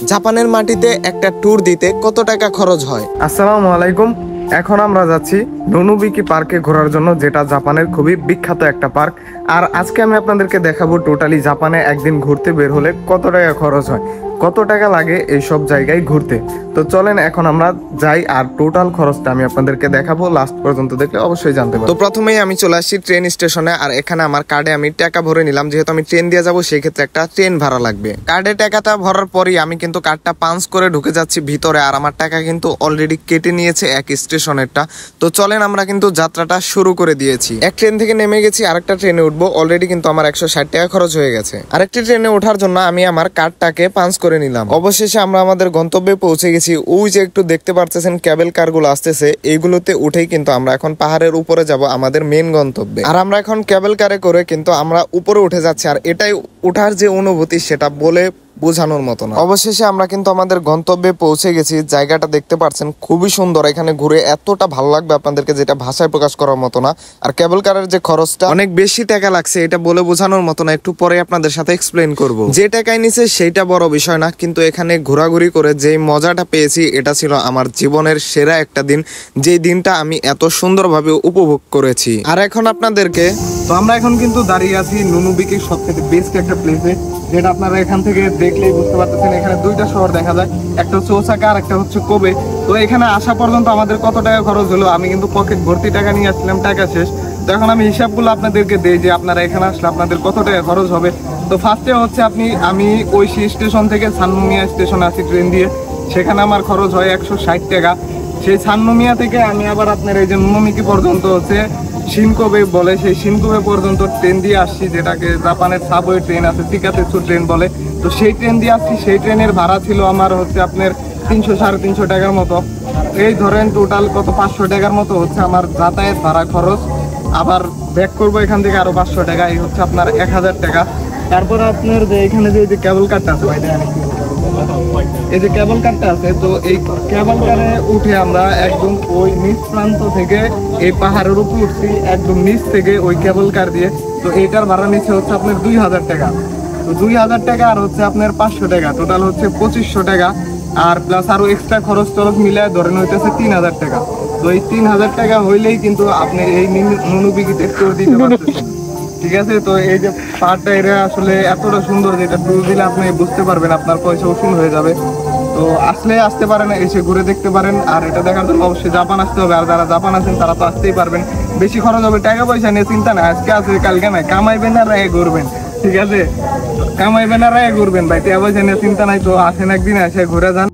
জাপানের মাটিতে একটা ট্যুর দিতে কত টাকা খরচ হয়। আসসালামু আলাইকুম। এখন আমরা যাচ্ছি নুনুবিকি পার্কে ঘোরার জন্য, যেটা জাপানের খুবই বিখ্যাত একটা পার্ক। আর আজকে আমি আপনাদেরকে দেখাবো টোটালি জাপানে একদিন ঘুরতে বের হলে কত টাকা খরচ হয়, কত টাকা লাগে এই সব জায়গায় ঘুরতে। তো চলেন এখন আমরা যাই, আর টোটাল খরচটা আমি আপনাদেরকে দেখাবো। লাস্ট পর্যন্ত দেখলে অবশ্যই জানতে পারবেন। তো প্রথমেই আমি চলে আসছি ট্রেন স্টেশনে, আর এখানে আমার কার্ডে আমি টাকা ভরে নিলাম। যেহেতু আমি ট্রেন দিয়ে যাবো, সেই ক্ষেত্রে একটা ট্রেন ভাড়া লাগবে। কার্ডে টাকাটা ভরার পরই আমি কিন্তু কার্ডটা পাঞ্চ করে ঢুকে যাচ্ছি ভিতরে, আর আমার টাকা কিন্তু অলরেডি কেটে নিয়েছে এক স্টেশনেরটা। তো চলেন আমরা কিন্তু যাত্রাটা শুরু করে দিয়েছি। এক ট্রেন থেকে নেমে গেছি, আরেকটা ট্রেনে উঠবো। অলরেডি কিন্তু আমার 160 টাকা খরচ হয়ে গেছে। আরেকটি ট্রেনে ওঠার জন্য আমি আমার কার্ডটাকে পাঞ্চ করে নিলাম। অবশেষে আমরা আমাদের গন্তব্যে পৌঁছে গেছি। ওই যে একটু দেখতে পারতেছেন কেবল কার গুলো আসতেছে, এইগুলোতে উঠেই কিন্তু আমরা এখন পাহাড়ের উপরে যাব আমাদের মেন গন্তব্যে। আর আমরা এখন কেবল কারে করে কিন্তু আমরা উপরে উঠে যাচ্ছি, আর এটাই উঠার যে অনুভূতি সেটা বলে বোঝানোর মতো না। অবশেষে আমরা কিন্তু আমাদের গন্তব্যে পৌঁছে গেছি। জায়গাটা দেখতে পাচ্ছেন খুবই সুন্দর। এখানে ঘুরে এতটা ভালো লাগবে আপনাদেরকে, যেটা ভাষায় প্রকাশ করার মতো না। আর কেবল কারের যে খরচটা অনেক বেশি টাকা লাগছে, এটা বলে বোঝানোর মতো না। একটু পরে আপনাদের সাথে এক্সপ্লেন করব। যে টাকায় নিছে সেইটা বড় বিষয় না, কিন্তু এখানে ঘোরাঘুরি করে যে মজাটা পেয়েছি, এটা ছিল আমার জীবনের সেরা একটা দিন, যে দিনটা আমি এত সুন্দরভাবে উপভোগ করেছি। আর এখন আপনাদেরকে তো আমরা এখন কিন্তু দাঁড়িয়ে আছি নুনুবিকির সবথেকে বেস্ট একটা প্লেসে, যেটা আপনারা এখান থেকে দেখলেই বুঝতে পারতেছেন। এখানে দুইটা শহর দেখা যায়, একটা হচ্ছে ওসাকা আর একটা হচ্ছে কোবে। তো এখানে আসা পর্যন্ত আমাদের কত টাকা খরচ হলো, আমি কিন্তু পকেট ভর্তি টাকা নিয়ে আসছিলাম, টাকা শেষ। তো এখন আমি হিসাবগুলো আপনাদেরকে দেই যে আপনারা এখানে আসলে আপনাদের কত টাকা খরচ হবে। তো ফার্স্টে হচ্ছে আমি ঐশী স্টেশন থেকে সানমিয়া স্টেশনে আসি ট্রেন দিয়ে, সেখানে আমার খরচ হয় 160 টাকা। সেই সানমিয়া থেকে আমি আবার আপনার এই যে নুনুবিকি পর্যন্ত হচ্ছে শিনকোবে বলে, সেই শিনকোবে পর্যন্ত ট্রেন দিয়ে আসছি, যেটাকে জাপানের সাবওয়ে ট্রেন আছে, চিকাতেসু ট্রেন বলে। তো সেই ট্রেন দিয়ে আসছি, সেই ট্রেনের ভাড়া ছিল আমার হচ্ছে আপনার 300-350 টাকার মতো। এই ধরেন টোটাল কত 500 টাকার মতো হচ্ছে আমার যাতায়াত ভাড়া খরচ। আবার ব্যাক করবো এখান থেকে আরো 500 টাকা, এই হচ্ছে আপনার 1000 টাকা। তারপর আপনার যে এখানে যে কেবল কারটা আছে, এই যে কেবল কারটা আছে, তো এই কেবল কারে উঠে আমরা একদম ওই নিচ প্রান্ত থেকে এই পাহাড়ের উপর উঠছি, একদম নিচ থেকে ওই কেবল কার দিয়ে। তো এইটার ভাড়া নিচ্ছে হচ্ছে আপনার 2000 টাকা। তো 2000 টাকা আর হচ্ছে আপনার 500 টাকা, টোটাল হচ্ছে 2500 টাকা। আর প্লাস আরো এক্সট্রা খরচ টরচ মিলায় ধরেন হইতেছে 3000 টাকা। তো এই 3000 টাকা হইলেই কিন্তু আপনি এই নুনুবিকি দেখতে দিতে পারতেছেন। ঠিক আছে, তো এই যে পাহাড়টা এটা আসলে এতটা সুন্দর, যেটা ট্যুর দিলে আপনি বুঝতে পারবেন, আপনার পয়সা উসুল হয়ে যাবে। তো আসতে পারেন, এসে ঘুরে দেখতে পারেন। আর এটা দেখার জন্য অবশ্যই জাপান আসতে হবে। আর যারা জাপান আছেন তারা তো আসতেই পারবেন। বেশি খরচ হবে, টাকা পয়সা নিয়ে চিন্তা না, আজকে আছে কালকে নাই, কামাইবেন আর রায় ঘুরবেন। ঠিক আছে, কামাইবেন আর রায় ঘুরবেন ভাই, টাকা পয়সা নিয়ে চিন্তা নাই। তো আসেন একদিন, এসে ঘুরে যান।